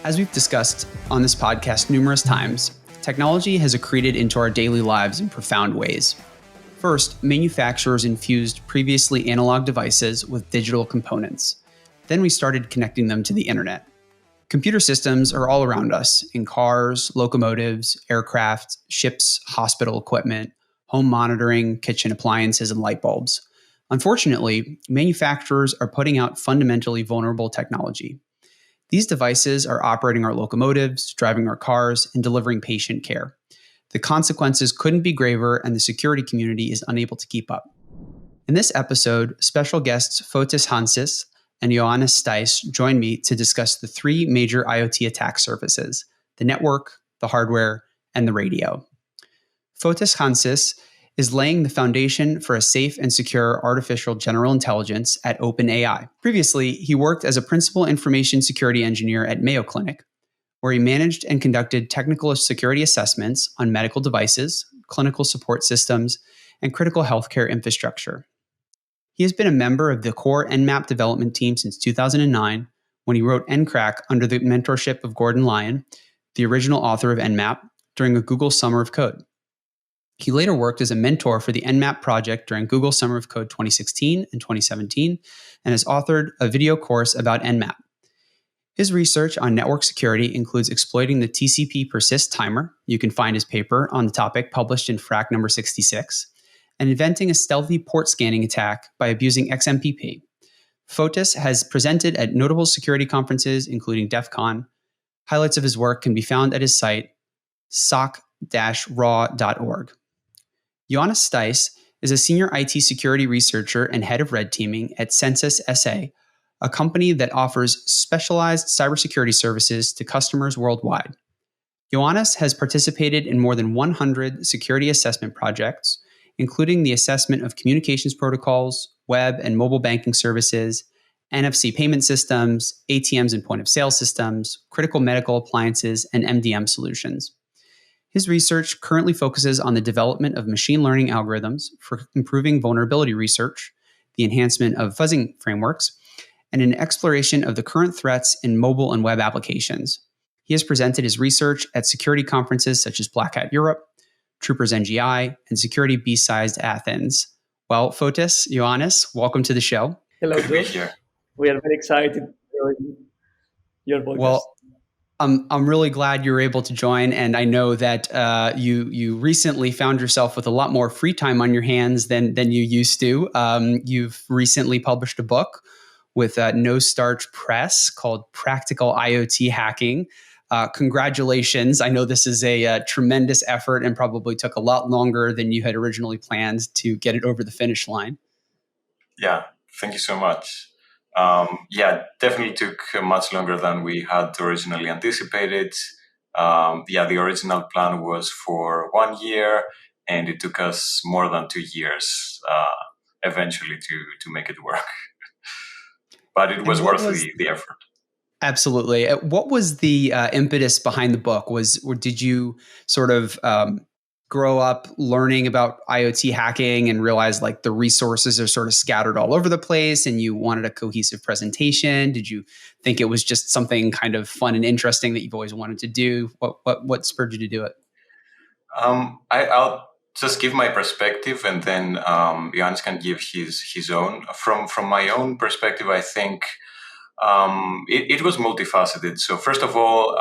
As we've discussed on this podcast numerous times, technology has accreted into our daily lives in profound ways. First, manufacturers infused previously analog devices with digital components. Then we started connecting them to the internet. Computer systems are all around us in cars, locomotives, aircraft, ships, hospital equipment, home monitoring, kitchen appliances, and light bulbs. Unfortunately, manufacturers are putting out fundamentally vulnerable technology. These devices are operating our locomotives, driving our cars, and delivering patient care. The consequences couldn't be graver, and the security community is unable to keep up. In this episode, special guests Fotis Hansis and Johannes Stijs join me to discuss the three major IoT attack surfaces: the network, the hardware, and the radio. Fotis Hansis is laying the foundation for a safe and secure artificial general intelligence at OpenAI. Previously, he worked as a principal information security engineer at Mayo Clinic, where he managed and conducted technical security assessments on medical devices, clinical support systems, and critical healthcare infrastructure. He has been a member of the core Nmap development team since 2009, when he wrote NCrack under the mentorship of Gordon Lyon, the original author of Nmap, during a Google Summer of Code. He later worked as a mentor for the Nmap project during Google Summer of Code 2016 and 2017, and has authored a video course about Nmap. His research on network security includes exploiting the TCP persist timer. You can find his paper on the topic published in FRAC number 66, and inventing a stealthy port scanning attack by abusing XMPP. Fotis has presented at notable security conferences, including DEF CON. Highlights of his work can be found at his site, soc-raw.org. Johannes Stijs is a senior IT security researcher and head of red teaming at Census SA, a company that offers specialized cybersecurity services to customers worldwide. Johannes has participated in more than 100 security assessment projects, including the assessment of communications protocols, web and mobile banking services, NFC payment systems, ATMs and point-of-sale systems, critical medical appliances, and MDM solutions. His research currently focuses on the development of machine learning algorithms for improving vulnerability research, the enhancement of fuzzing frameworks, and an exploration of the current threats in mobile and web applications. He has presented his research at security conferences such as Black Hat Europe, Troopers NGI, and Security B-Sized Athens. Well, Fotis, Johannes, welcome to the show. Hello, Josh. We are very excited to join your podcast. Well, I'm really glad you're able to join, and I know that you recently found yourself with a lot more free time on your hands than you used to. You've recently published a book with No Starch Press called Practical IoT Hacking. Congratulations. I know this is a tremendous effort and probably took a lot longer than you had originally planned to get it over the finish line. Yeah, thank you so much. Definitely took much longer than we had originally anticipated. The original plan was for 1 year, and it took us more than 2 years eventually to make it work. But it was worth the effort. Absolutely. What was the impetus behind the book? Did you sort of grow up learning about IoT hacking and realize like the resources are sort of scattered all over the place and you wanted a cohesive presentation? Did you think it was just something kind of fun and interesting that you've always wanted to do? What spurred you to do it? I'll just give my perspective, and then Johannes can give his own. From my own perspective, I think it was multifaceted. So first of all,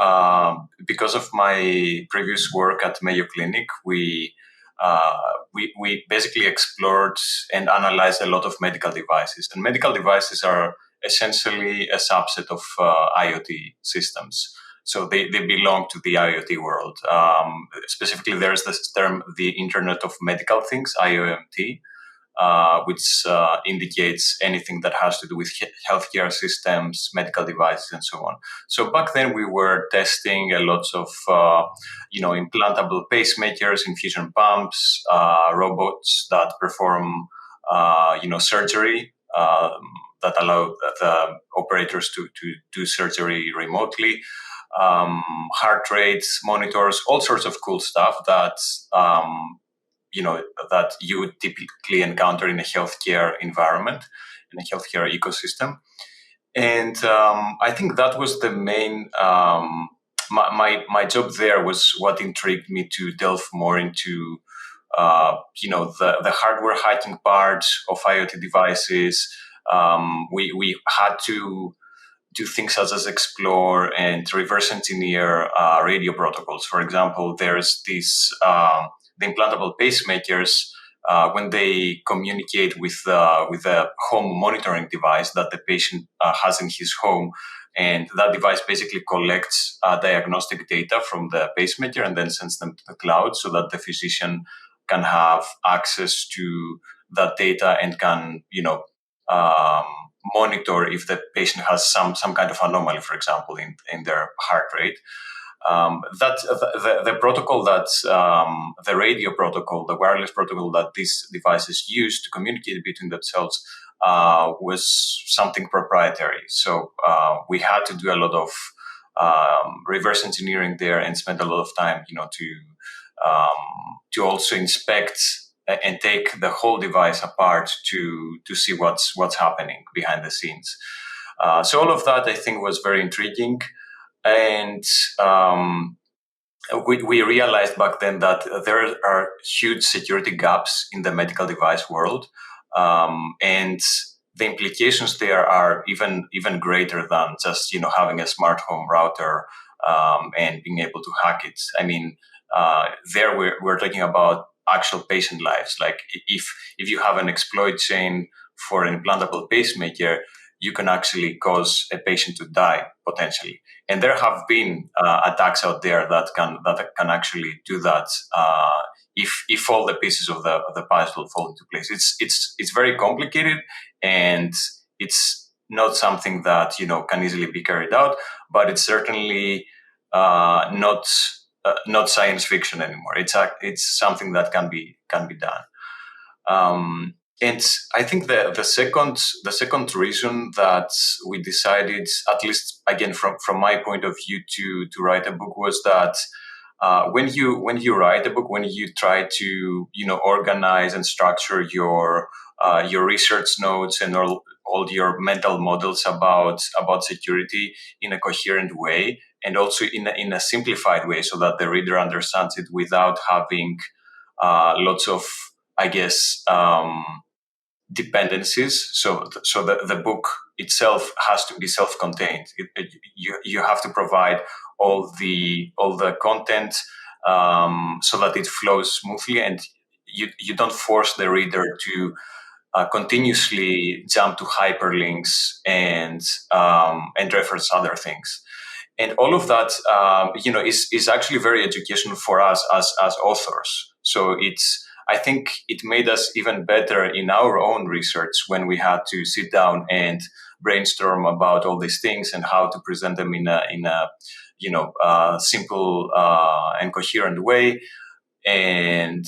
because of my previous work at Mayo Clinic, we basically explored and analyzed a lot of medical devices. And medical devices are essentially a subset of IoT systems. So they belong to the IoT world. Specifically, there's this term, the Internet of Medical Things, IoMT, which indicates anything that has to do with healthcare systems, medical devices, and so on. So back then we were testing a lot of, implantable pacemakers, infusion pumps, robots that perform, surgery, that allow the operators to do surgery remotely, heart rates, monitors, all sorts of cool stuff that that you would typically encounter in a healthcare environment, in a healthcare ecosystem. And I think that was the main. My job there was what intrigued me to delve more into the hardware hacking part of IoT devices. We had to do things such as explore and reverse engineer radio protocols. For example, there's the implantable pacemakers. When they communicate with a home monitoring device that the patient has in his home, and that device basically collects diagnostic data from the pacemaker and then sends them to the cloud so that the physician can have access to that data and can um, monitor if the patient has some kind of anomaly, for example, in their heart rate. The protocol that the radio protocol, the wireless protocol that these devices use to communicate between themselves was something proprietary. So we had to do a lot of reverse engineering there and spend a lot of time, to also inspect and take the whole device apart to see what's happening behind the scenes. So all of that, I think, was very intriguing. And we realized back then that there are huge security gaps in the medical device world, and the implications there are even greater than just having a smart home router and being able to hack it. I mean, there we're talking about actual patient lives. Like if you have an exploit chain for an implantable pacemaker, you can actually cause a patient to die potentially. And there have been attacks out there that can actually do that if all the pieces of the puzzle fall into place. It's very complicated, and it's not something that can easily be carried out. But it's certainly not science fiction anymore. It's something that can be done. And I think the second reason that we decided, at least again from my point of view, to write a book was that when you write a book, when you try to organize and structure your research notes and all your mental models about security in a coherent way, and also in a simplified way, so that the reader understands it without having lots of, I guess, dependencies. So the book itself has to be self-contained. You have to provide all the content so that it flows smoothly, and you don't force the reader to continuously jump to hyperlinks and reference other things. And all of that, is actually very educational for us as authors. So I think it made us even better in our own research when we had to sit down and brainstorm about all these things and how to present them in a simple and coherent way. And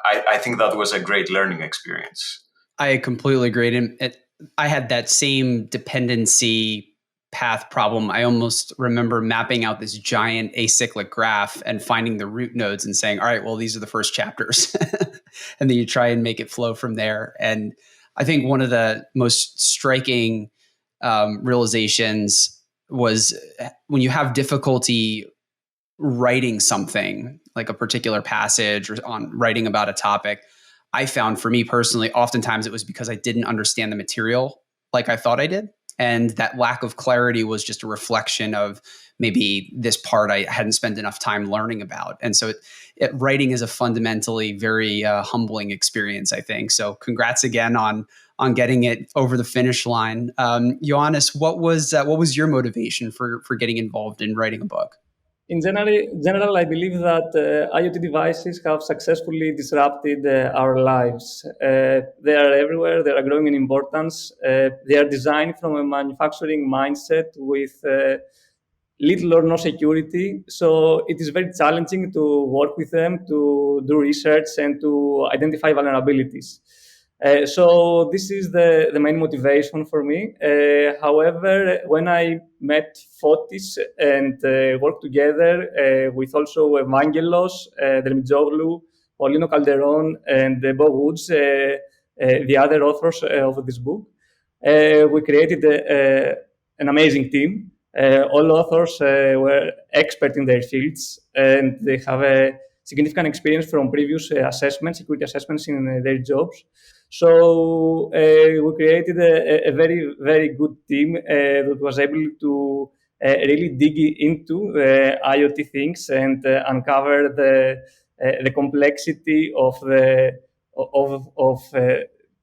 I think that was a great learning experience. I completely agree. And I had that same dependency path problem. I almost remember mapping out this giant acyclic graph and finding the root nodes and saying, all right, well, these are the first chapters. And then you try and make it flow from there. And I think one of the most striking realizations was when you have difficulty writing something, like a particular passage or on writing about a topic, I found for me personally, oftentimes it was because I didn't understand the material like I thought I did. And that lack of clarity was just a reflection of maybe this part I hadn't spent enough time learning about. And so writing is a fundamentally very humbling experience, I think. So congrats again on getting it over the finish line. Ioannis, what was your motivation for getting involved in writing a book? In general, I believe that IoT devices have successfully disrupted our lives. They are everywhere. They are growing in importance. They are designed from a manufacturing mindset with little or no security. So it is very challenging to work with them, to do research, and to identify vulnerabilities. So this is the main motivation for me. However, when I met Fotis and worked together with also Evangelos, Dermidzoglou, Paulino Calderon, and Bo Woods, the other authors of this book, we created an amazing team. All authors were expert in their fields, and they have a significant experience from previous assessments, security assessments in their jobs. So we created a very, very good team that was able to really dig into IoT things and uncover the complexity of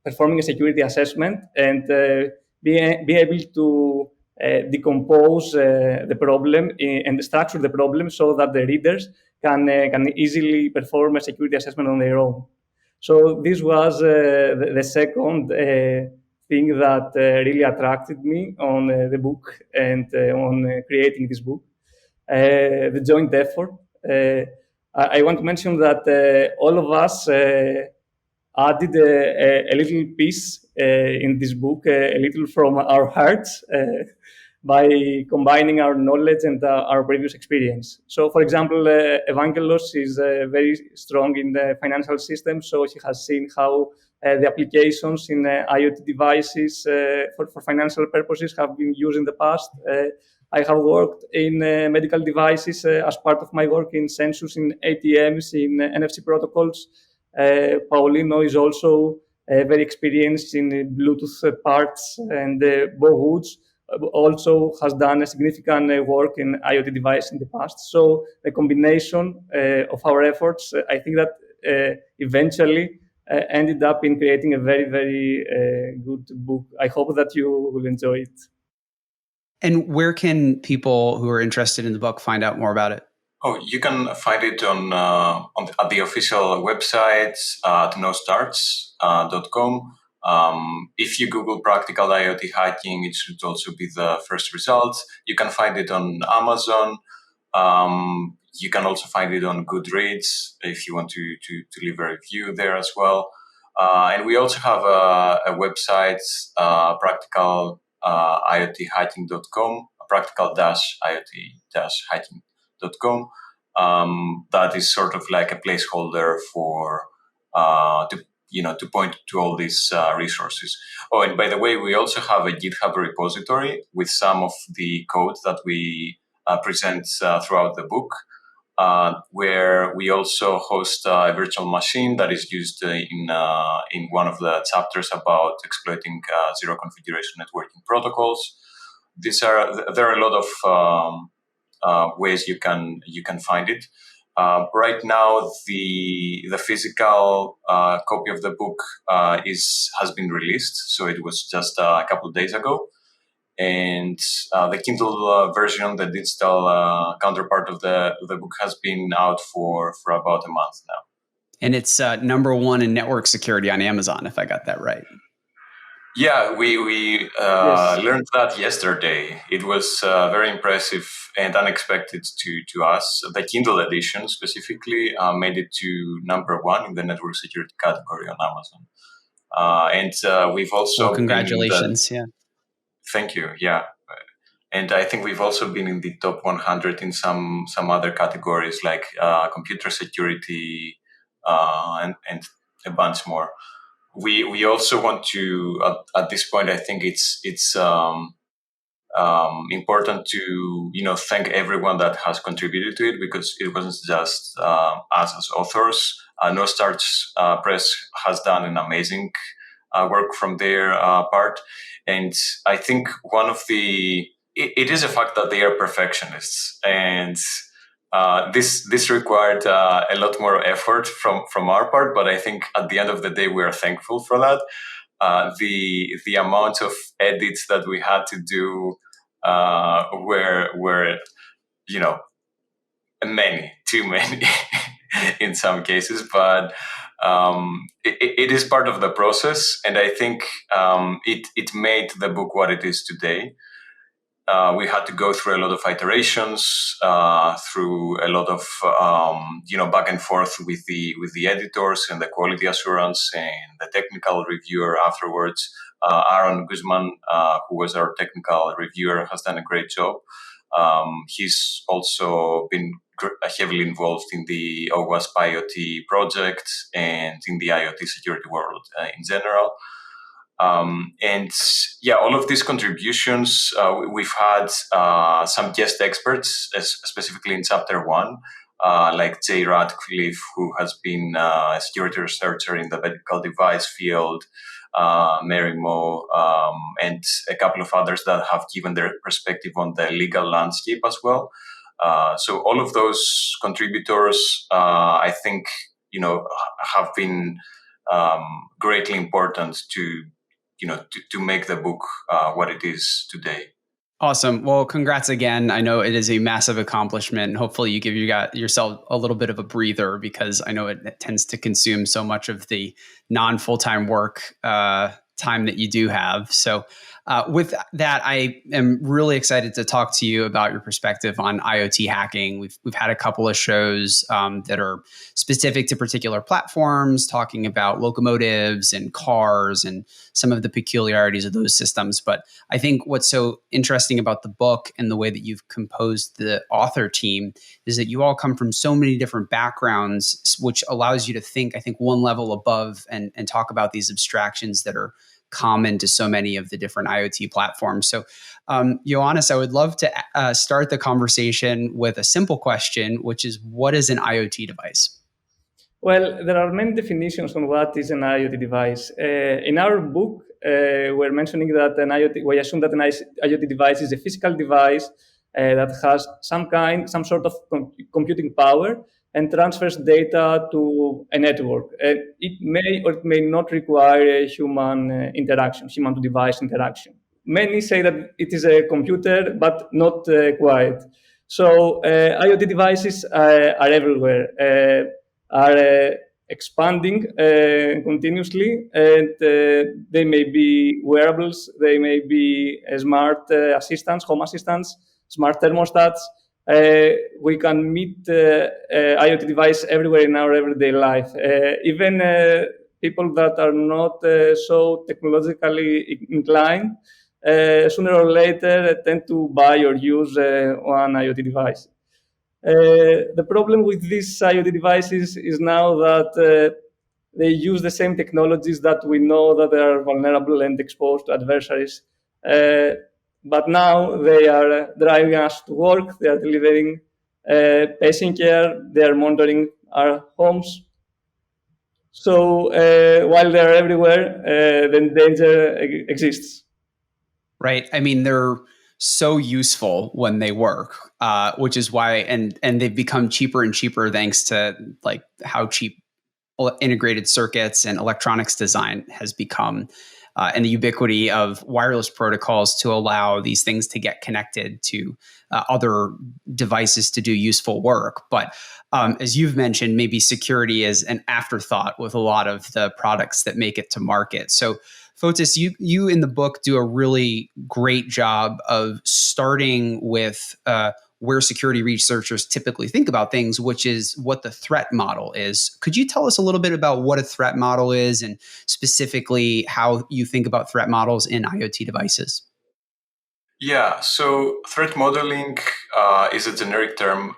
performing a security assessment and be able to decompose the problem and structure the problem so that the readers can easily perform a security assessment on their own. So this was the second thing that really attracted me on the book and on creating this book, the joint effort. I want to mention that all of us added a little piece in this book, a little from our hearts, by combining our knowledge and our previous experience. So, for example, Evangelos is very strong in the financial system, so he has seen how the applications in IoT devices for financial purposes have been used in the past. I have worked in medical devices as part of my work in sensors, in ATMs, in NFC protocols. Paulino is also very experienced in Bluetooth parts, and Bo Woods also has done a significant work in IoT device in the past. So the combination of our efforts, I think that eventually ended up in creating a very, very good book. I hope that you will enjoy it. And where can people who are interested in the book find out more about it? Oh, you can find it at the official website at nostarts.com. If you Google practical IoT hacking, it should also be the first result. You can find it on Amazon. You can also find it on Goodreads if you want to leave a review there as well. And we also have a website, practical IoThacking.com, practical-IoT-hacking.com. That is sort of like a placeholder for to point to all these resources. Oh, and by the way, we also have a GitHub repository with some of the code that we present throughout the book, where we also host a virtual machine that is used in one of the chapters about exploiting zero configuration networking protocols. There are a lot of ways you can find it. Right now, the physical copy of the book has been released, so it was just a couple of days ago. And the Kindle version, the digital counterpart of the book, has been out for about a month now. And it's number one in network security on Amazon, if I got that right. Yeah, we Yes. learned that yesterday. It was very impressive and unexpected to us. The Kindle edition specifically made it to number one in the network security category on Amazon. And we've also congratulations! Yeah. Thank you. Yeah. And I think we've also been in the top 100 in some other categories like computer security and a bunch more. We also want to at this point, I think it's important to thank everyone that has contributed to it, because it wasn't just us as authors. Nostarts Press has done an amazing work from their part, and I think one of it is a fact that they are perfectionists, and this required a lot more effort from our part, but I think at the end of the day we are thankful for that. The amount of edits that we had to do were too many in some cases, but it is part of the process, and I think it made the book what it is today. We had to go through a lot of iterations, through a lot of back and forth with the editors and the quality assurance and the technical reviewer afterwards. Aaron Guzman, who was our technical reviewer, has done a great job. He's also been heavily involved in the OWASP IoT project and in the IoT security world in general. And yeah, all of these contributions, we've had some guest experts, specifically in chapter 1, like Jay Radcliffe, who has been a security researcher in the medical device field, Mary Moe, and a couple of others that have given their perspective on the legal landscape as well. So all of those contributors, I think, have been greatly important to make the book what it is today. Awesome. Well, congrats again. I know it is a massive accomplishment, and hopefully you give yourself a little bit of a breather, because I know it tends to consume so much of the non-full-time work time that you do have. So with that, I am really excited to talk to you about your perspective on IoT hacking. We've had a couple of shows that are specific to particular platforms, talking about locomotives and cars and some of the peculiarities of those systems. But I think what's so interesting about the book and the way that you've composed the author team is that you all come from so many different backgrounds, which allows you to think, I think, one level above and talk about these abstractions that are common to so many of the different IoT platforms. So, Ioannis, I would love to start the conversation with a simple question, which is, what is an IoT device? Well, there are many definitions on what is an IoT device. In our book, we're mentioning that we assume that an IoT device is a physical device that has some sort of computing power and transfers data to a network. It may or it may not require a human human-to-device interaction. Many say that it is a computer, but not quite. So IoT devices are everywhere, are expanding continuously, and they may be wearables, they may be smart assistants, home assistants, smart thermostats. We can meet IoT device everywhere in our everyday life. Even people that are not so technologically inclined, sooner or later tend to buy or use one IoT device. The problem with these IoT devices is now that they use the same technologies that we know that they are vulnerable and exposed to adversaries. But now they are driving us to work, they are delivering patient care, they are monitoring our homes. So while they're everywhere, the danger exists. Right. I mean, they're so useful when they work, which is why, and they've become cheaper and cheaper thanks to like how cheap integrated circuits and electronics design has become, and the ubiquity of wireless protocols to allow these things to get connected to other devices to do useful work. But as you've mentioned, maybe security is an afterthought with a lot of the products that make it to market. So Fotis, you in the book do a really great job of starting with where security researchers typically think about things, which is what the threat model is. Could you tell us a little bit about what a threat model is and specifically how you think about threat models in IoT devices? Yeah, so threat modeling is a generic term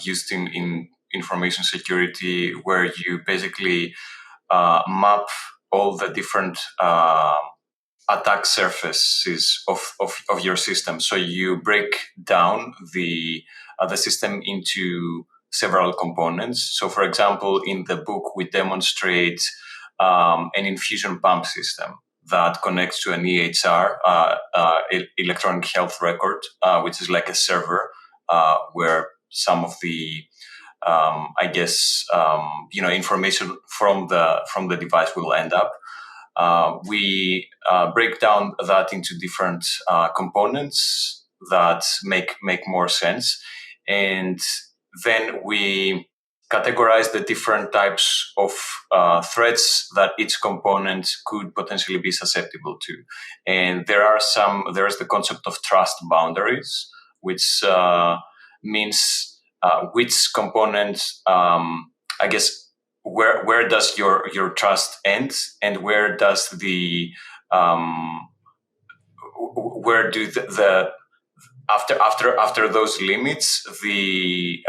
used in information security, where you basically map all the different attack surfaces of your system. So you break down the system into several components. So, for example, in the book, we demonstrate an infusion pump system that connects to an EHR, electronic health record, which is like a server where some of the information from the device will end up. We break down that into different components that make more sense, and then we categorize the different types of threats that each component could potentially be susceptible to. And there's the concept of trust boundaries, which means which component, where does your trust end, and where does where do the after those limits the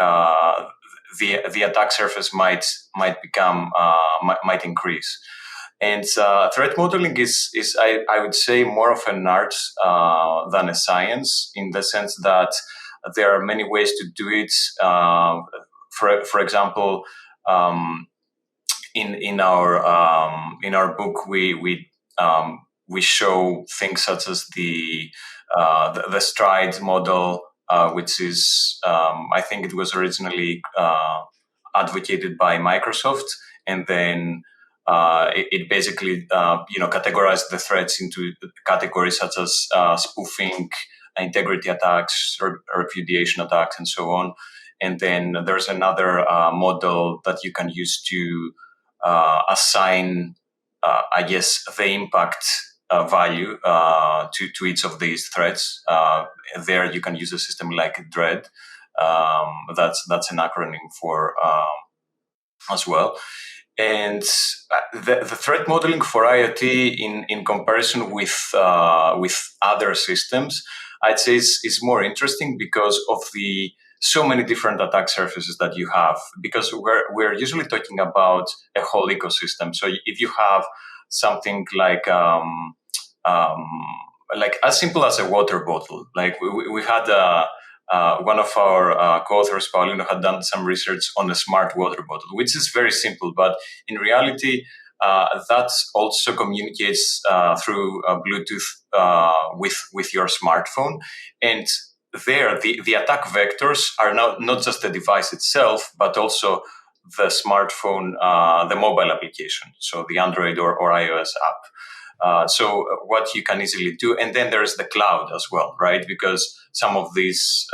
attack surface might become might increase. And threat modeling is I would say, more of an art than a science, in the sense that there are many ways to do it. For example, in our book, we show things such as the stride model, which is I think it was originally advocated by Microsoft, and then it basically categorized the threats into categories such as spoofing, integrity attacks, or repudiation attacks, and so on. And then there's another model that you can use to assign, I guess, the impact value to each of these threats. There you can use a system like DREAD. That's an acronym for as well. And the threat modeling for IoT, in comparison with other systems, I'd say is more interesting because of the so many different attack surfaces that you have. Because we're usually talking about a whole ecosystem. So if you have something like as simple as a water bottle, like we had one of our co-authors, Paulino, had done some research on a smart water bottle, which is very simple, but in reality, that also communicates through Bluetooth with your smartphone. And there, the attack vectors are not just the device itself, but also the smartphone, the mobile application, so the Android or iOS app. So what you can easily do, and then there's the cloud as well, right? Because some of these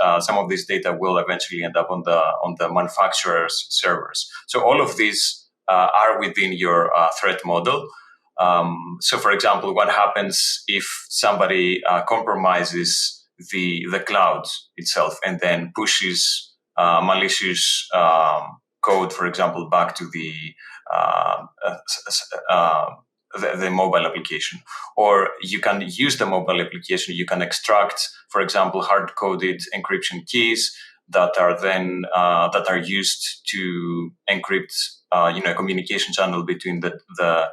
data will eventually end up on the manufacturer's servers. So all of these are within your threat model. So, for example, what happens if somebody compromises the cloud itself and then pushes malicious code, for example, back to the mobile application? Or you can use the mobile application, you can extract, for example, hard-coded encryption keys that are then that are used to encrypt a communication channel between the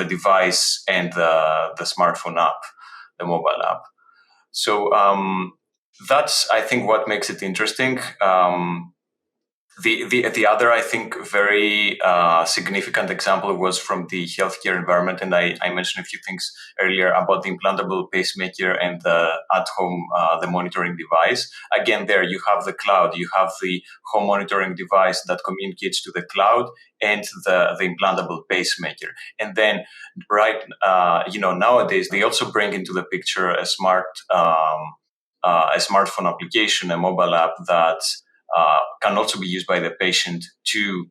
device and the smartphone app, the mobile app. So that's, I think, what makes it interesting. The other, I think, very significant example was from the healthcare environment, and I mentioned a few things earlier about the implantable pacemaker and the at-home the monitoring device. Again, there you have the cloud, you have the home monitoring device that communicates to the cloud and the implantable pacemaker, and then nowadays they also bring into the picture a smartphone application, a mobile app that can also be used by the patient to,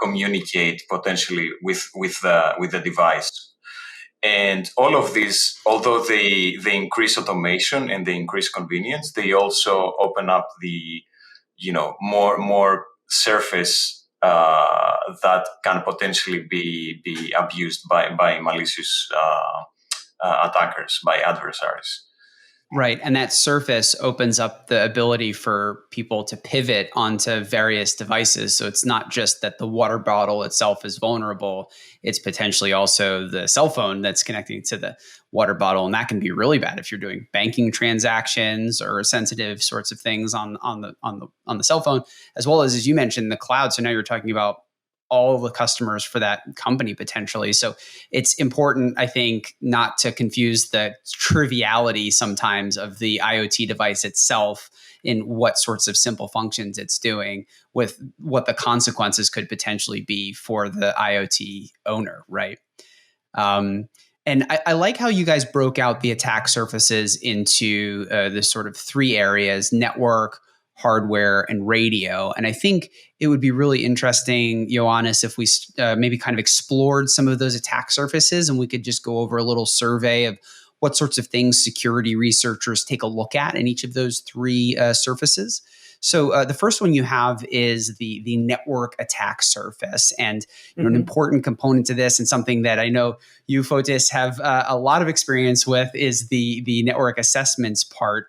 communicate potentially with the device. And all of these, although they increase automation and they increase convenience, they also open up the, more surface that can potentially be abused by malicious attackers, by adversaries. Right. And that surface opens up the ability for people to pivot onto various devices. So it's not just that the water bottle itself is vulnerable, it's potentially also the cell phone that's connecting to the water bottle. And that can be really bad if you're doing banking transactions or sensitive sorts of things on the cell phone, as well as you mentioned, the cloud. So now you're talking about all the customers for that company potentially. So it's important, I think, not to confuse the triviality sometimes of the IoT device itself in what sorts of simple functions it's doing with what the consequences could potentially be for the IoT owner, right? And I like how you guys broke out the attack surfaces into this sort of three areas: network, hardware, and radio. And I think it would be really interesting, Ioannis, if we maybe kind of explored some of those attack surfaces and we could just go over a little survey of what sorts of things security researchers take a look at in each of those three surfaces. So the first one you have is the network attack surface. And an important component to this, and something that I know you, Fotis, have a lot of experience with, is the network assessments part.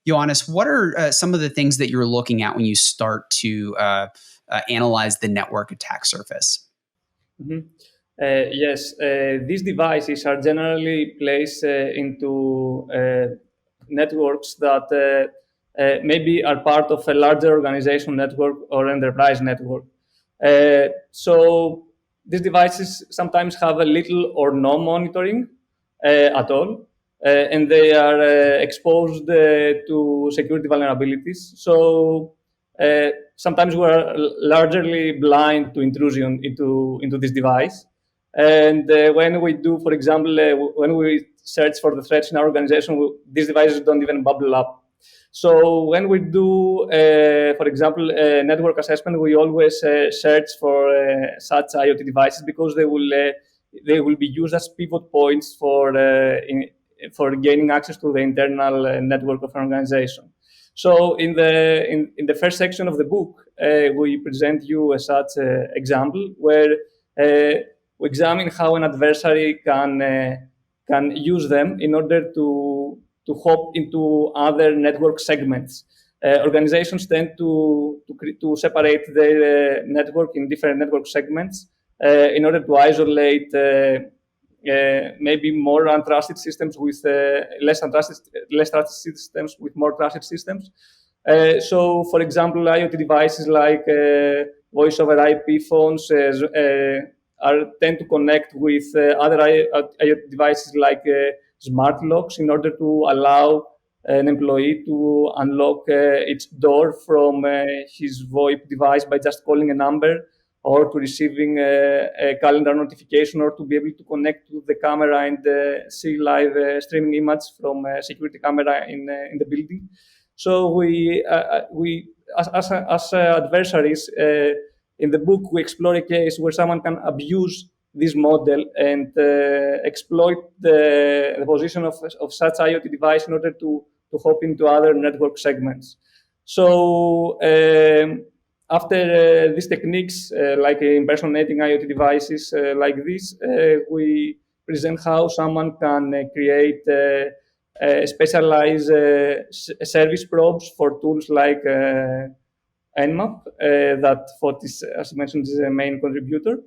Ioannis, what are some of the things that you're looking at when you start to analyze the network attack surface? Mhm. Yes, these devices are generally placed into networks that maybe are part of a larger organization network or enterprise network. So these devices sometimes have a little or no monitoring at all, and they are exposed to security vulnerabilities. So sometimes we are largely blind to intrusion into this device. And when we do, for example, when we search for the threats in our organization, these devices don't even bubble up. So when we do, for example, network assessment, we always search for such IoT devices because they will be used as pivot points for gaining access to the internal network of an organization. So in the first section of the book, we present you a such example where we examine how an adversary can use them in order to hop into other network segments. Organizations tend to separate their network in different network segments in order to isolate maybe more untrusted systems with less trusted systems with more trusted systems. So, for example, IoT devices like voice over IP phones tend to connect with other IoT devices like smart locks in order to allow an employee to unlock its door from his VoIP device by just calling a number, or to receiving a calendar notification, or to be able to connect to the camera and see live streaming image from a security camera in the building. So we as adversaries in the book, we explore a case where someone can abuse this model and exploit the position of such IoT device in order to hop into other network segments. So after these techniques, like impersonating IoT devices like this, we present how someone can create specialized service probes for tools like Nmap, that Fotis, as you mentioned, is a main contributor,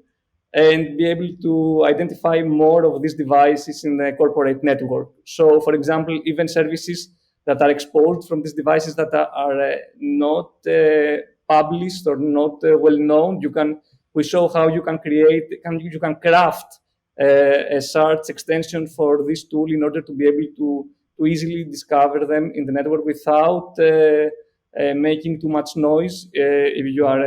and be able to identify more of these devices in the corporate network. So, for example, even services that are exposed from these devices that are not published or not well known, we show how you can you can craft a search extension for this tool in order to be able to easily discover them in the network without making too much noise. If you are,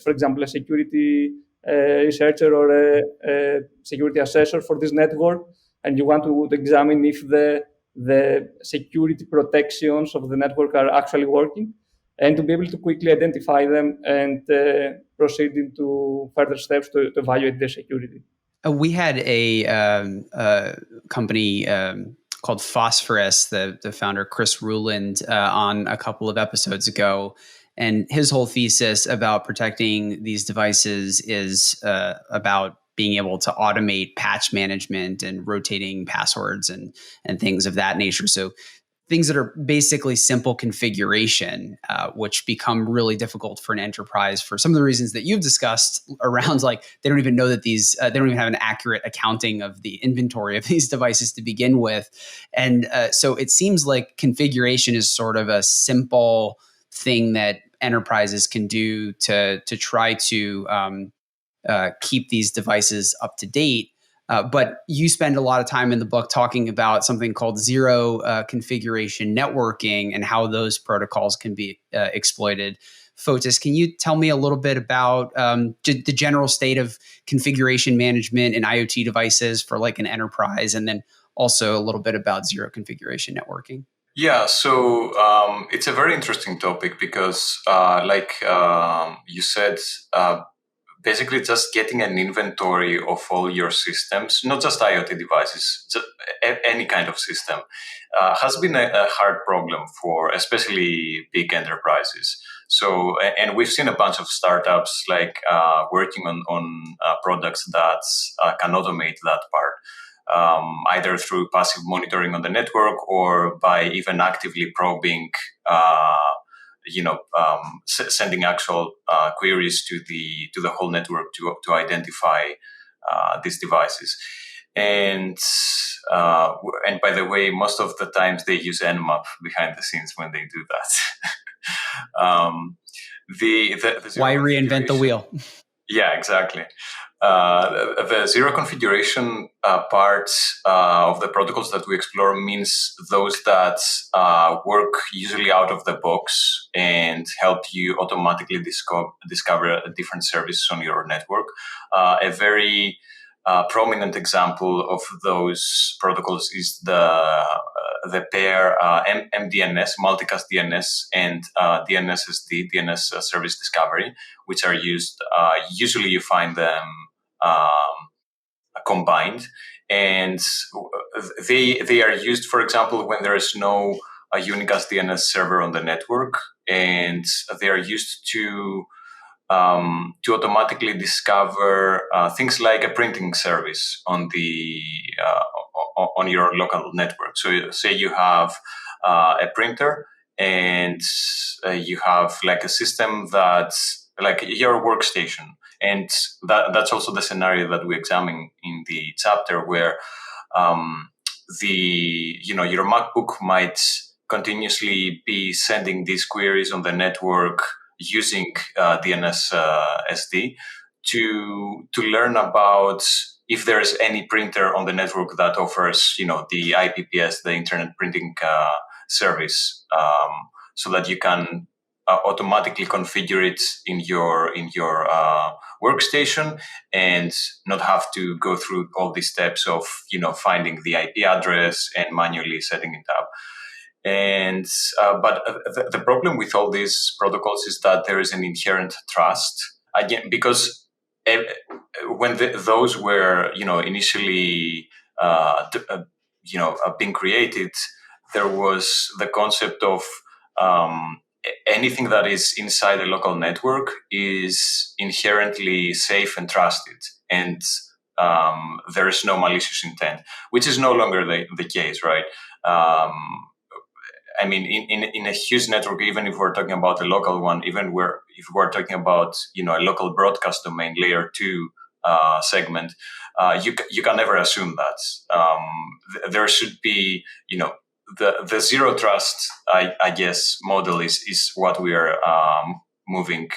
for example, a security researcher or a security assessor for this network, and you want to examine if the security protections of the network are actually working, and to be able to quickly identify them and proceed into further steps to evaluate their security. We had a company called Phosphorus, the founder, Chris Ruland, on a couple of episodes ago. And his whole thesis about protecting these devices is about being able to automate patch management and rotating passwords and things of that nature. So things that are basically simple configuration, which become really difficult for an enterprise for some of the reasons that you've discussed around, like they don't even know that they don't even have an accurate accounting of the inventory of these devices to begin with. And so it seems like configuration is sort of a simple thing that enterprises can do to try to keep these devices up to date. But you spend a lot of time in the book talking about something called zero configuration networking and how those protocols can be exploited. Fotis, can you tell me a little bit about the general state of configuration management in IoT devices for like an enterprise, and then also a little bit about zero configuration networking? Yeah, so it's a very interesting topic because, you said, basically just getting an inventory of all your systems, not just IoT devices, just any kind of system, has been a hard problem for especially big enterprises. So, and we've seen a bunch of startups like working on products that can automate that part. Either through passive monitoring on the network or by even actively probing sending actual queries to the whole network to identify these devices. And by the way, most of the times they use Nmap behind the scenes when they do that. The Why reinvent the wheel? Yeah, exactly. The zero configuration part of the protocols that we explore means those that work usually out of the box and help you automatically discover different services on your network. A very prominent example of those protocols is the pair MDNS, multicast DNS, and DNSSD, DNS Service Discovery, which are used. Usually, you find them combined, and they are used, for example, when there is no unicast DNS server on the network, and they are used to automatically discover things like a printing service on on your local network. So, say you have a printer, and you have like a system that's like your workstation, and that's also the scenario that we examine in the chapter, where your MacBook might continuously be sending these queries on the network using DNS SD to learn about if there is any printer on the network that offers, the IPPS, the Internet Printing Service, so that you can automatically configure it in your workstation and not have to go through all these steps of finding the IP address and manually setting it up. And but the problem with all these protocols is that there is an inherent trust, again, because when those were initially being created, there was the concept of anything that is inside a local network is inherently safe and trusted, and there is no malicious intent, which is no longer the case, right? I mean, in a huge network, even if we're talking about a local one, if we're talking about a local broadcast domain layer 2 segment, you can never assume that there should be the zero trust, I guess, model is what we are moving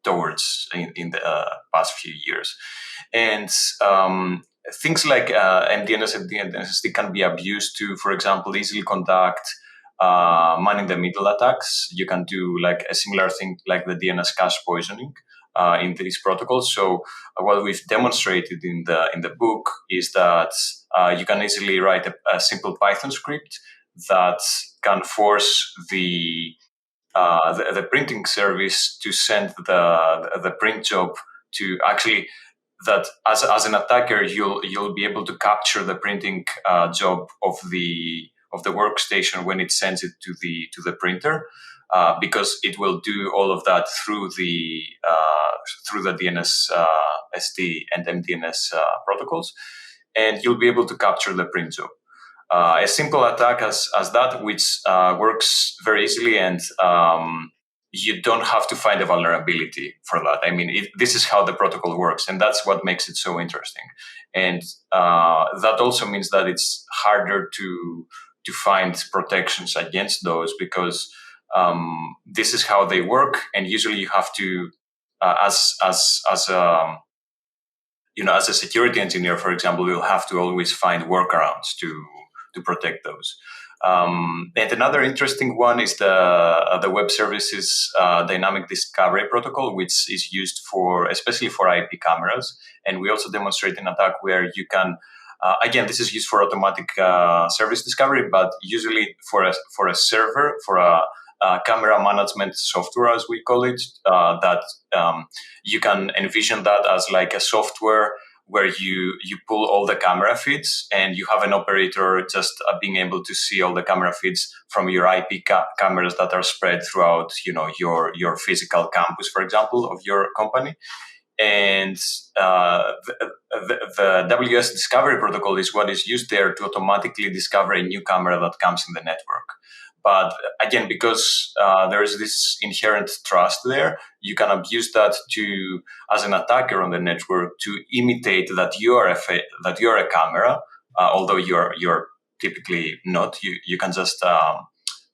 towards in the past few years, and things like MDNS and DNSSD can be abused to, for example, easily conduct man-in-the-middle attacks. You can do like a similar thing like the DNS cache poisoning in these protocols. So what we've demonstrated in the book is that you can easily write a simple Python script that can force the printing service to send the print job to actually. That as an attacker, you'll be able to capture the printing job of the workstation when it sends it to the printer, because it will do all of that through the DNS SD and MDNS protocols, and you'll be able to capture the print job. A simple attack as that, which works very easily, and you don't have to find a vulnerability for that. I mean, this is how the protocol works, and that's what makes it so interesting. And that also means that it's harder to find protections against those, because this is how they work, and usually you have to, as a security engineer, for example, you'll have to always find workarounds to protect those. And another interesting one is the Web Services Dynamic Discovery Protocol, which is used especially for IP cameras. And we also demonstrate an attack where you can, again, this is used for automatic service discovery, but usually for a server, for a camera management software, as we call it, that you can envision that as like a software where you pull all the camera feeds, and you have an operator just being able to see all the camera feeds from your IP cameras that are spread throughout, your physical campus, for example, of your company. And the WS Discovery Protocol is what is used there to automatically discover a new camera that comes in the network. But again, because there is this inherent trust there, you can abuse that to, as an attacker on the network, to imitate that you are a camera, although you're typically not. You can just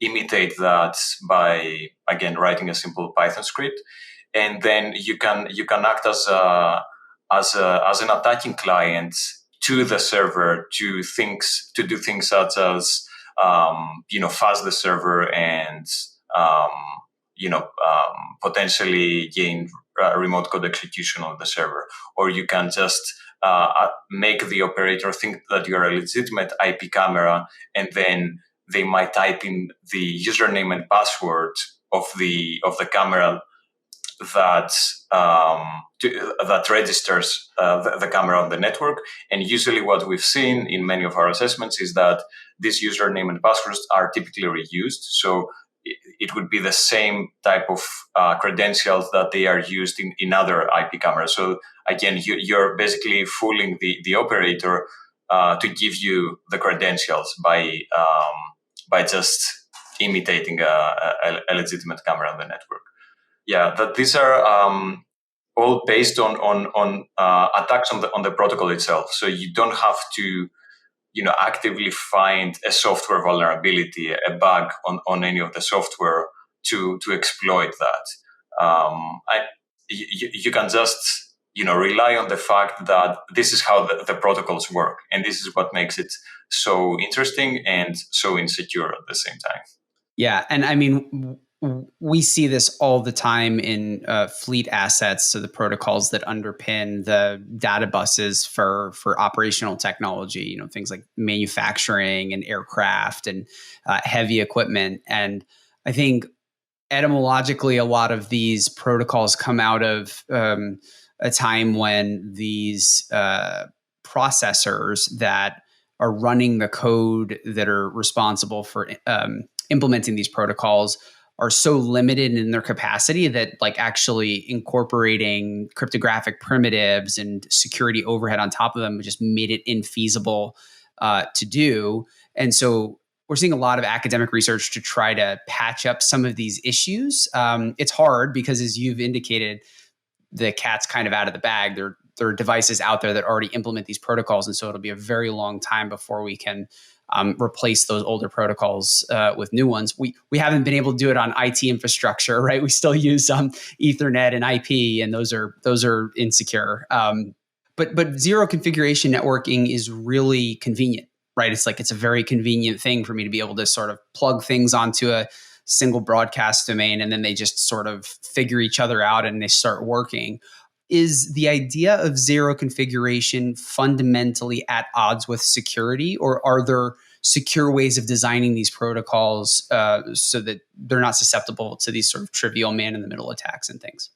imitate that by, again, writing a simple Python script, and then you can act as an attacking client to the server to do things such as fuzz the server and potentially gain remote code execution on the server, or you can just make the operator think that you're a legitimate IP camera, and then they might type in the username and password of the camera that that registers the camera on the network. And usually what we've seen in many of our assessments is that these username and passwords are typically reused. So it would be the same type of credentials that they are used in other IP cameras. So again, you're basically fooling the operator to give you the credentials by just imitating a legitimate camera on the network. Yeah, that these are all based on attacks on the protocol itself. So you don't have to actively find a software vulnerability, a bug on any of the software to exploit that. You can just rely on the fact that this is how the protocols work, and this is what makes it so interesting and so insecure at the same time. Yeah, and I mean, we see this all the time in fleet assets. So the protocols that underpin the data buses for operational technology, things like manufacturing and aircraft and heavy equipment. And I think etymologically, a lot of these protocols come out of a time when these processors that are running the code that are responsible for implementing these protocols are so limited in their capacity that actually incorporating cryptographic primitives and security overhead on top of them just made it infeasible to do. And so we're seeing a lot of academic research to try to patch up some of these issues. It's hard because, as you've indicated, the cat's kind of out of the bag. There are devices out there that already implement these protocols. And so it'll be a very long time before we can replace those older protocols with new ones. We haven't been able to do it on IT infrastructure, right? We still use Ethernet and IP, and those are insecure. But zero configuration networking is really convenient, right? It's a very convenient thing for me to be able to sort of plug things onto a single broadcast domain, and then they just sort of figure each other out and they start working. Is the idea of zero configuration fundamentally at odds with security, or are there secure ways of designing these protocols so that they're not susceptible to these sort of trivial man-in-the-middle attacks and things?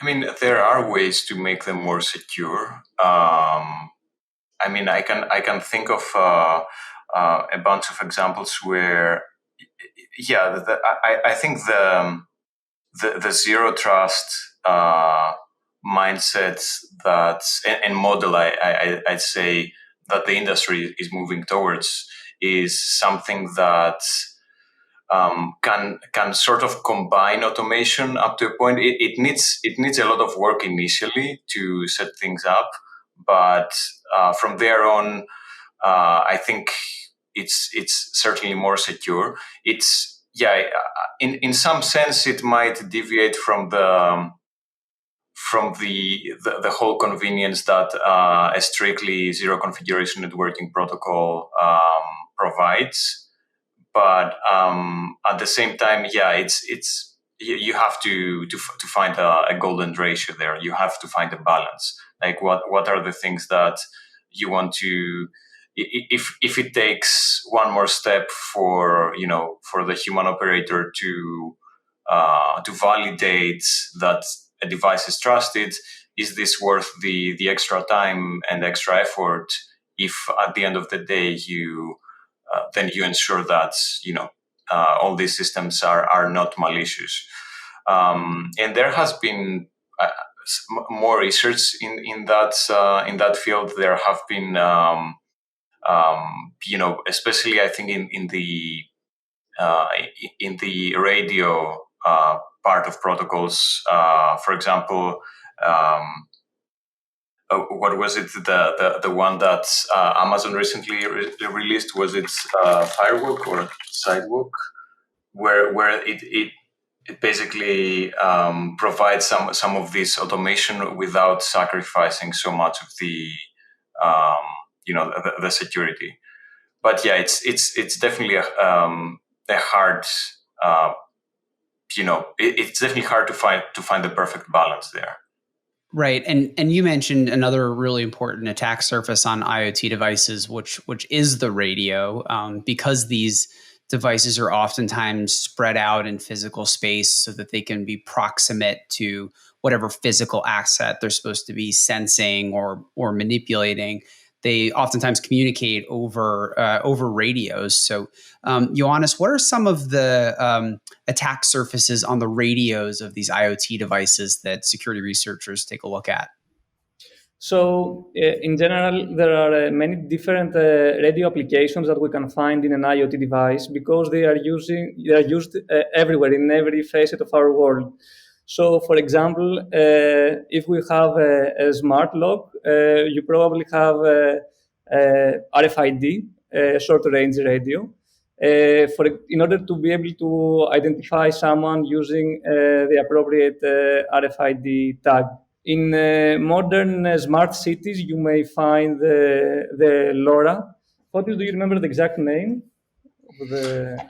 I mean, there are ways to make them more secure. I can think of a bunch of examples where, I think the zero trust mindset and model I'd say that the industry is moving towards is something that can sort of combine automation up to a point. It needs a lot of work initially to set things up, but from there on, I think it's certainly more secure. In some sense, it might deviate from the whole convenience that a strictly zero configuration networking protocol provides. But at the same time, it's you have to find a golden ratio there. You have to find a balance. Like what are the things that you want to, if it takes one more step for the human operator to validate that a device is trusted, is this worth the extra time and extra effort if at the end of the day then you ensure that all these systems are not malicious. And there has been more research in that field. There have been especially I think in the in the radio part of protocols. For example, what was it? The one that Amazon recently released, was it Firewalk or Sidewalk, where it basically provides some of this automation without sacrificing so much of the the security. But yeah, it's definitely a hard it's definitely hard to find the perfect balance there. Right, and you mentioned another really important attack surface on IoT devices, which is the radio, because these devices are oftentimes spread out in physical space so that they can be proximate to whatever physical asset they're supposed to be sensing or manipulating. They oftentimes communicate over radios. So, Ioannis, what are some of the attack surfaces on the radios of these IoT devices that security researchers take a look at? So, in general, there are many different radio applications that we can find in an IoT device because they are used everywhere in every facet of our world. So, for example, if we have a smart lock, you probably have RFID, short-range radio. In order to be able to identify someone using the appropriate RFID tag. In modern smart cities, you may find the LoRa. What do you remember the exact name of the?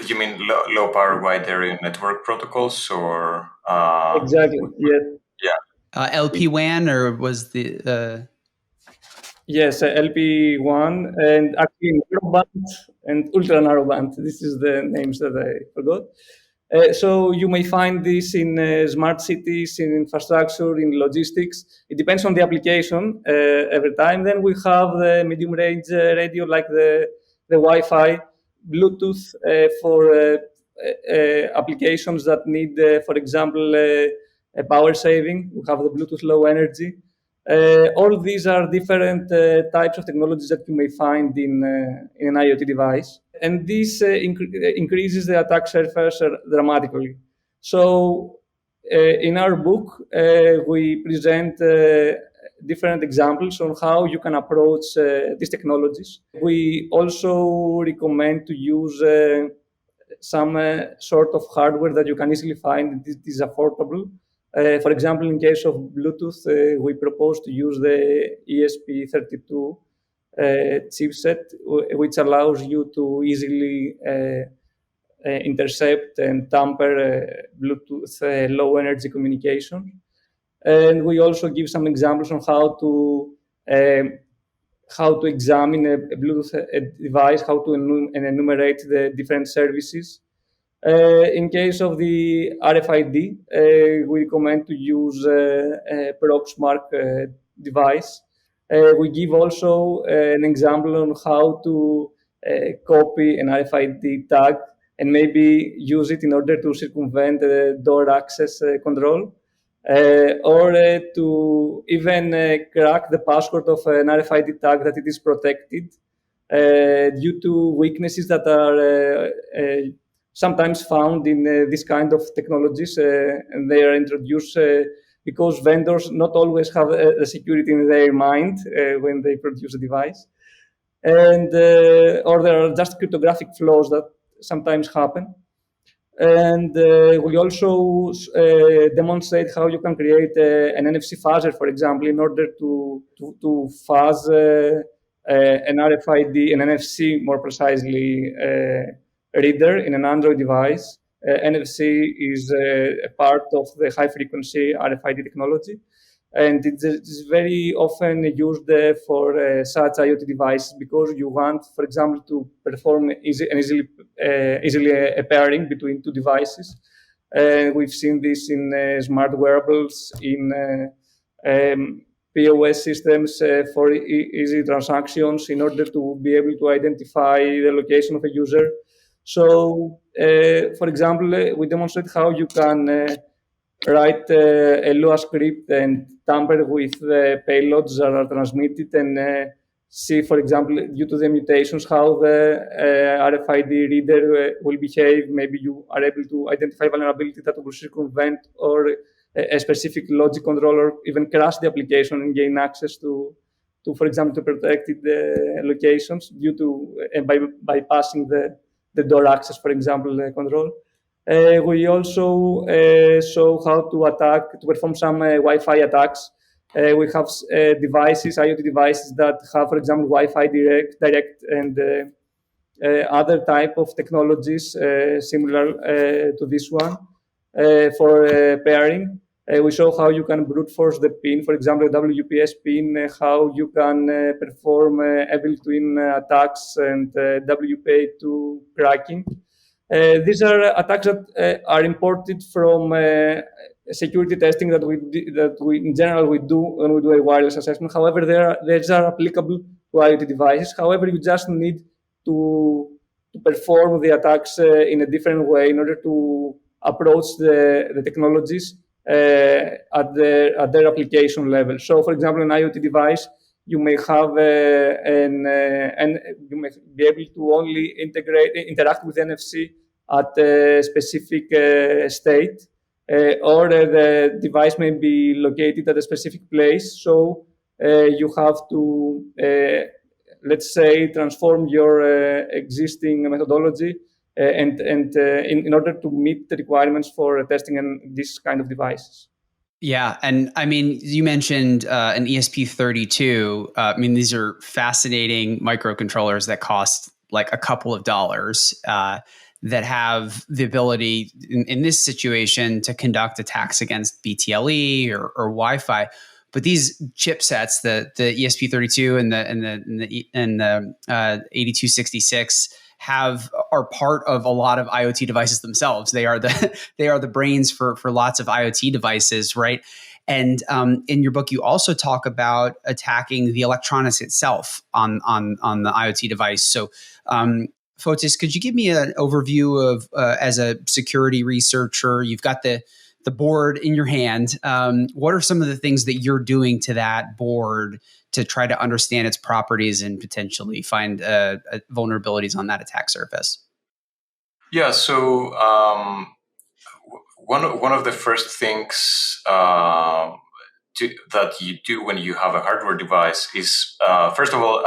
You mean low power wide area network protocols, or Exactly. Yes. Yeah. LPWAN, or was the? Yes, LP1 and actually narrowband and ultra narrowband. This is the names that I forgot. So you may find this in smart cities, in infrastructure, in logistics. It depends on the application every time. Then we have the medium range radio like the Wi-Fi, Bluetooth for applications that need, for example, power saving. We have the Bluetooth low energy. All these are different types of technologies that you may find in an IoT device. And this increases the attack surface dramatically. So in our book, we present different examples on how you can approach these technologies. We also recommend to use some sort of hardware that you can easily find. It is affordable. For example, in case of Bluetooth, we propose to use the ESP32 chipset, which allows you to easily intercept and tamper Bluetooth low energy communication. And we also give some examples on how to examine a Bluetooth device, how to enumerate the different services. In case of the RFID, we recommend to use a Proxmark device. We give also an example on how to copy an RFID tag and maybe use it in order to circumvent the door access control, or to even crack the password of an RFID tag that it is protected due to weaknesses that are sometimes found in this kind of technologies, and they are introduced because vendors not always have the security in their mind when they produce a device, and or there are just cryptographic flaws that sometimes happen. And we also demonstrate how you can create an NFC fuzzer, for example, in order to fuzz an RFID, an NFC more precisely, reader in an Android device. NFC is a part of the high-frequency RFID technology, and it's very often used for such IoT devices because you want, for example, to perform easily a pairing between two devices. We've seen this in smart wearables, in POS systems for easy transactions in order to be able to identify the location of a user. So, for example, we demonstrate how you can write a Lua script and tamper with the payloads that are transmitted and see, for example, due to the mutations, how the RFID reader will behave. Maybe you are able to identify vulnerability that will circumvent or a specific logic controller, even crash the application and gain access to for example, to protected locations due to by bypassing the door access, for example, control. We also show how to perform some Wi-Fi attacks. We have devices, IoT devices that have, for example, Wi-Fi direct and other type of technologies similar to this one for pairing. We show how you can brute force the pin, for example, WPS pin, how you can perform built-in attacks and WPA2 cracking. These are attacks that are imported from security testing that we in general we do when we do a wireless assessment. However, these are applicable to IoT devices. However, you just need to perform the attacks in a different way in order to approach the technologies at their application level. So, for example, an IoT device, you may have and you may be able to only interact with NFC at a specific state, or the device may be located at a specific place. So you have to, let's say, transform your existing methodology in order to meet the requirements for testing and this kind of devices. Yeah. And I mean, you mentioned an ESP32. I mean, these are fascinating microcontrollers that cost like a couple of dollars that have the ability in this situation to conduct attacks against BTLE or Wi-Fi. But these chipsets, the ESP32 and the 8266 are part of a lot of IoT devices themselves. They are the brains for lots of IoT devices, right? And in your book, you also talk about attacking the electronics itself on the IoT device. So, Fotis, could you give me an overview of as a security researcher? You've got the board in your hand. What are some of the things that you're doing to that board to try to understand its properties and potentially find vulnerabilities on that attack surface? Yeah, so one of the first things that you do when you have a hardware device is, first of all,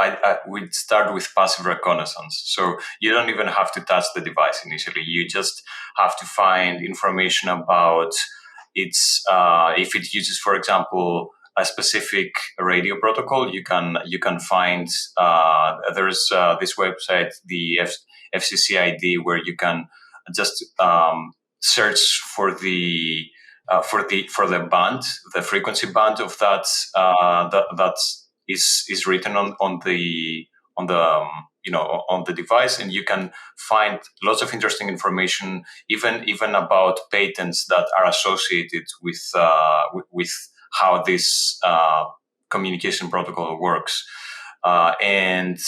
we'd start with passive reconnaissance. So you don't even have to touch the device initially. You just have to find information about its, if it uses, for example, a specific radio protocol, you can find, there's this website, the FCC-ID, where you can just search for the band, the frequency band of that that is written on the device, and you can find lots of interesting information, even about patents that are associated with how this communication protocol works. And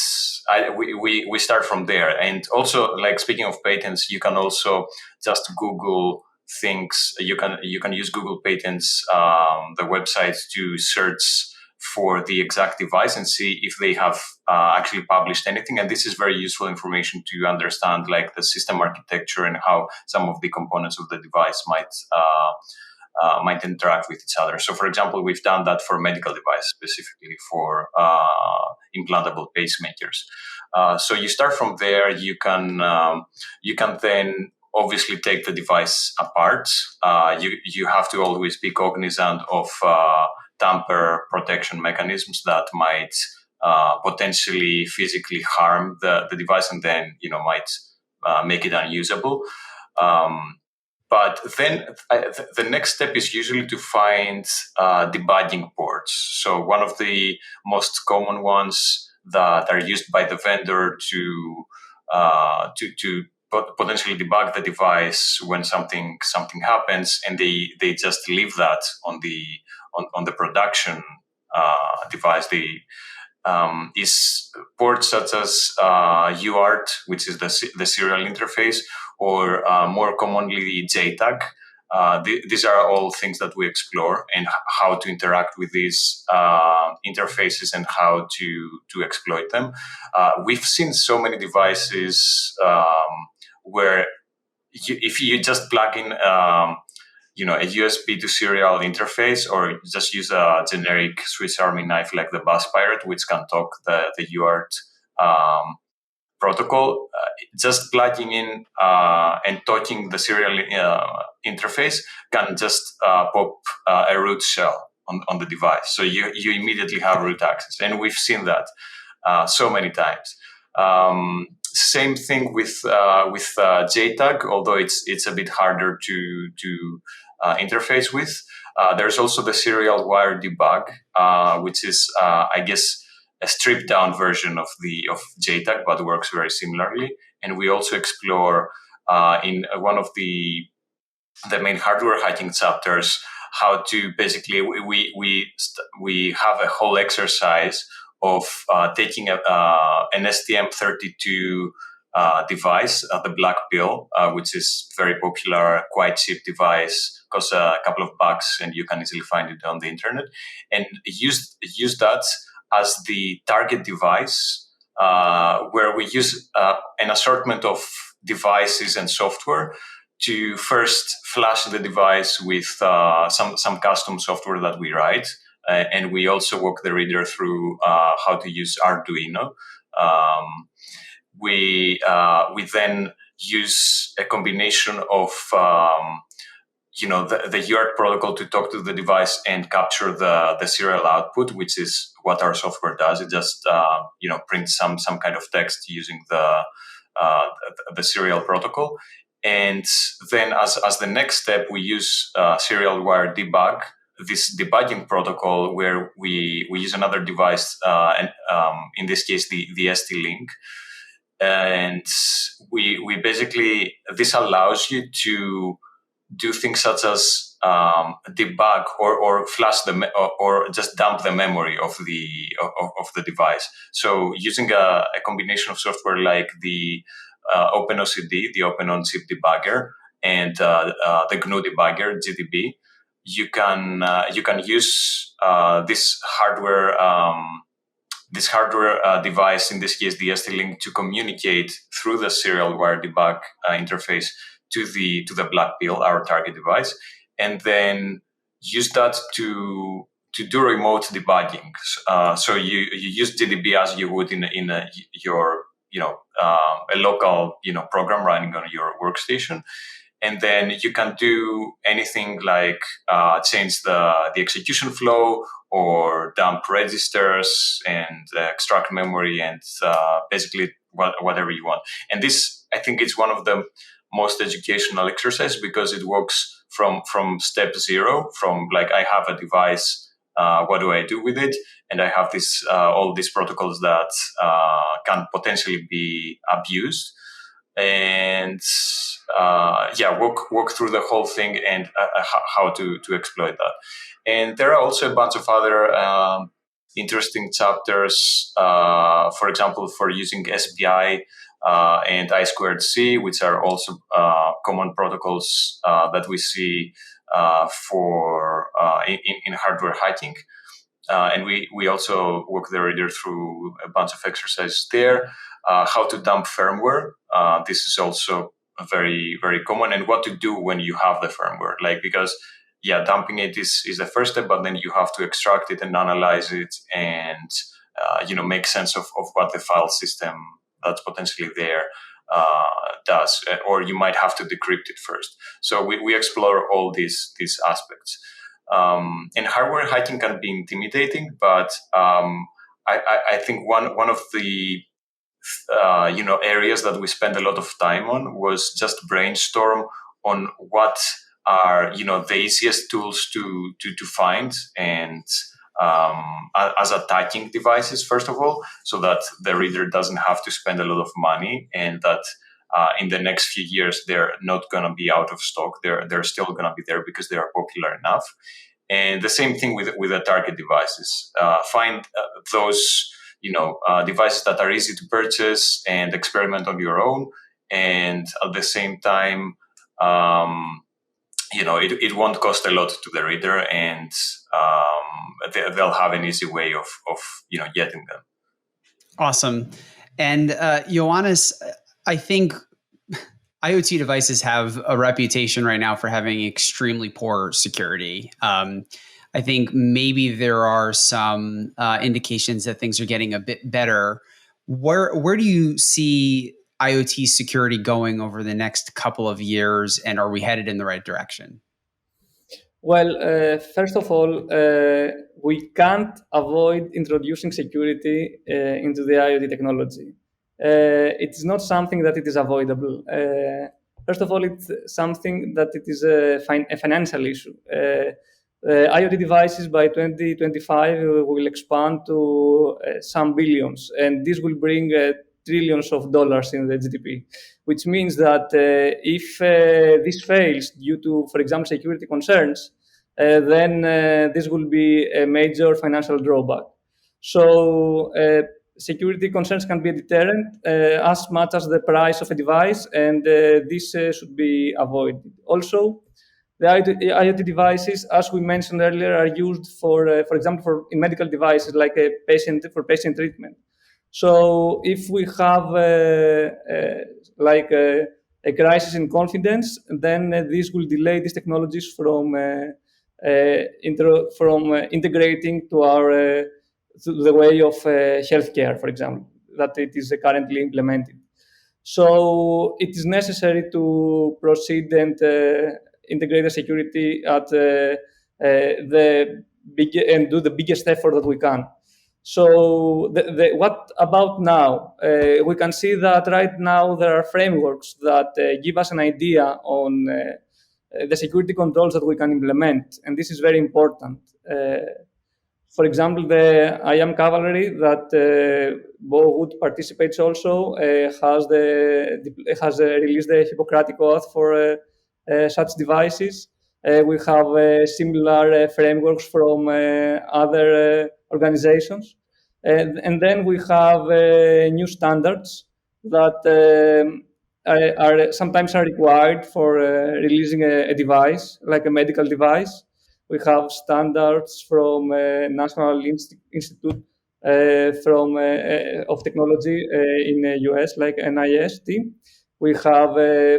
we start from there. And also, like, speaking of patents, you can also just Google things. You can use Google Patents, the website, to search for the exact device and see if they have actually published anything. And this is very useful information to understand, like, the system architecture and how some of the components of the device might interact with each other. So, for example, we've done that for medical device, specifically for implantable pacemakers. So you start from there. You can then obviously take the device apart. You have to always be cognizant of tamper protection mechanisms that might potentially physically harm the device, and then might make it unusable. But then the next step is usually to find debugging ports. So one of the most common ones that are used by the vendor to potentially debug the device when something happens, and they just leave that on the production device. Is ports such as UART, which is the serial interface, or more commonly JTAG. these are all things that we explore, and how to interact with these interfaces and how to exploit them. We've seen so many devices where if you just plug in a USB to serial interface, or just use a generic Swiss Army knife like the Bus Pirate, which can talk the UART protocol, just plugging in and touching the serial interface can just pop a root shell on the device. So you immediately have root access. And we've seen that so many times. Same thing with JTAG, although it's a bit harder to interface with. There's also the serial wire debug, which is, I guess, a stripped down version of JTAG, but works very similarly. And we also explore in one of the main hardware hacking chapters how to basically we have a whole exercise of taking an STM32 device, the black pill, which is very popular, quite cheap device, costs a couple of bucks, and you can easily find it on the internet, and use that as the target device, where we use an assortment of devices and software to first flash the device with some custom software that we write. And we also walk the reader through how to use Arduino. We then use a combination of the UART protocol to talk to the device and capture the serial output, which is what our software does. It just prints some kind of text using the serial protocol. And then as the next step, we use serial wire debug, this debugging protocol, where we use another device, and in this case the ST-Link. And we basically, this allows you to do things such as debug or flash or just dump the memory of the device. So using a combination of software like the OpenOCD, the Open On Chip Debugger, and the GNU Debugger, GDB, you can use this hardware device, in this case the ST-Link, to communicate through the serial wire debug interface to the black pill, our target device, and then use that to do remote debugging. So you use GDB as you would in your a local program running on your workstation. And then you can do anything like change the execution flow, or dump registers and extract memory, and basically whatever you want. And this, I think, is one of the most educational exercises, because it works from step zero, from like, I have a device, what do I do with it? And I have this all these protocols that can potentially be abused. And walk through the whole thing and how to exploit that. And there are also a bunch of other interesting chapters, for example, for using SPI and I2C, which are also common protocols that we see for in hardware hacking. And we also walk the reader through a bunch of exercises there. How to dump firmware. This is also very, very common, and what to do when you have the firmware. Because dumping it is the first step, but then you have to extract it and analyze it, and make sense of what the file system that's potentially there does, or you might have to decrypt it first. So we explore all these aspects. And hardware hacking can be intimidating, but I think one of the areas that we spend a lot of time on was just brainstorm on what are the easiest tools to find, and as attacking devices, first of all, so that the reader doesn't have to spend a lot of money, and that in the next few years they're not going to be out of stock. They're still going to be there because they are popular enough. And the same thing with the target devices. Find those devices that are easy to purchase and experiment on your own, and at the same time it won't cost a lot to the reader, and they'll have an easy way of getting them. Awesome. And Ioannis, I think IoT devices have a reputation right now for having extremely poor security. I think maybe there are some indications that things are getting a bit better. Where do you see IoT security going over the next couple of years, and are we headed in the right direction? Well, first of all, we can't avoid introducing security into the IoT technology. It's not something that it is avoidable. First of all, it's something that it is a financial issue. IoT devices by 2025 will expand to some billions, and this will bring trillions of dollars in the GDP, which means that if this fails due to, for example, security concerns, then this will be a major financial drawback. So security concerns can be a deterrent as much as the price of a device, and this should be avoided. Also, the IoT devices, as we mentioned earlier, are used for example, in medical devices like patient treatment. So if we have a crisis in confidence, then this will delay these technologies from integrating to the way of healthcare, for example, that it is currently implemented. So it is necessary to proceed and integrate the security at and do the biggest effort that we can. So what about now? We can see that right now there are frameworks that give us an idea on the security controls that we can implement, and this is very important. For example, the IAM Cavalry that Bo Wood participates also has released the Hippocratic Oath for such devices. We have similar frameworks from other organizations. And then we have new standards that are sometimes required for releasing a device, like a medical device. We have standards from National Institute of Technology in the US, like NIST. We have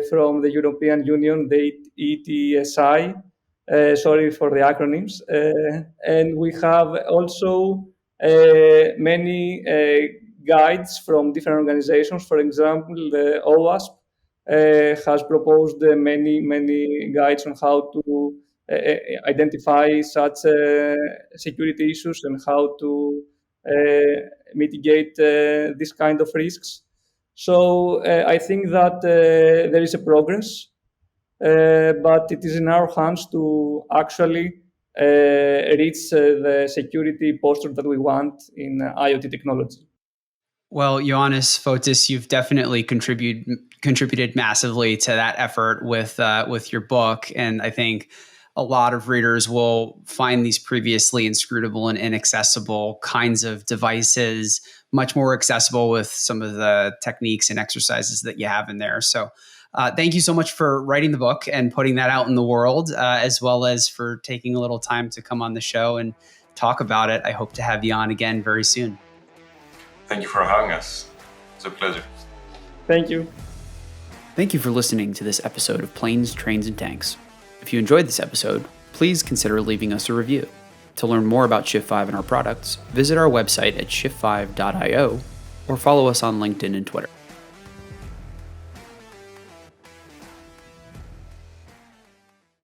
from the European Union, the ETSI, sorry for the acronyms. And we have also many guides from different organizations. For example, the OWASP has proposed many guides on how to identify such security issues and how to mitigate this kind of risks. So I think that there is a progress, but it is in our hands to actually reach the security posture that we want in IoT technology. Well, Ioannis Fotis, you've definitely contributed massively to that effort with your book, and I think a lot of readers will find these previously inscrutable and inaccessible kinds of devices much more accessible with some of the techniques and exercises that you have in there. So thank you so much for writing the book and putting that out in the world, as well as for taking a little time to come on the show and talk about it. I hope to have you on again very soon. Thank you for having us. It's a pleasure. Thank you. Thank you for listening to this episode of Planes, Trains, and Tanks. If you enjoyed this episode, please consider leaving us a review. To learn more about Shift5 and our products, visit our website at shift5.io or follow us on LinkedIn and Twitter.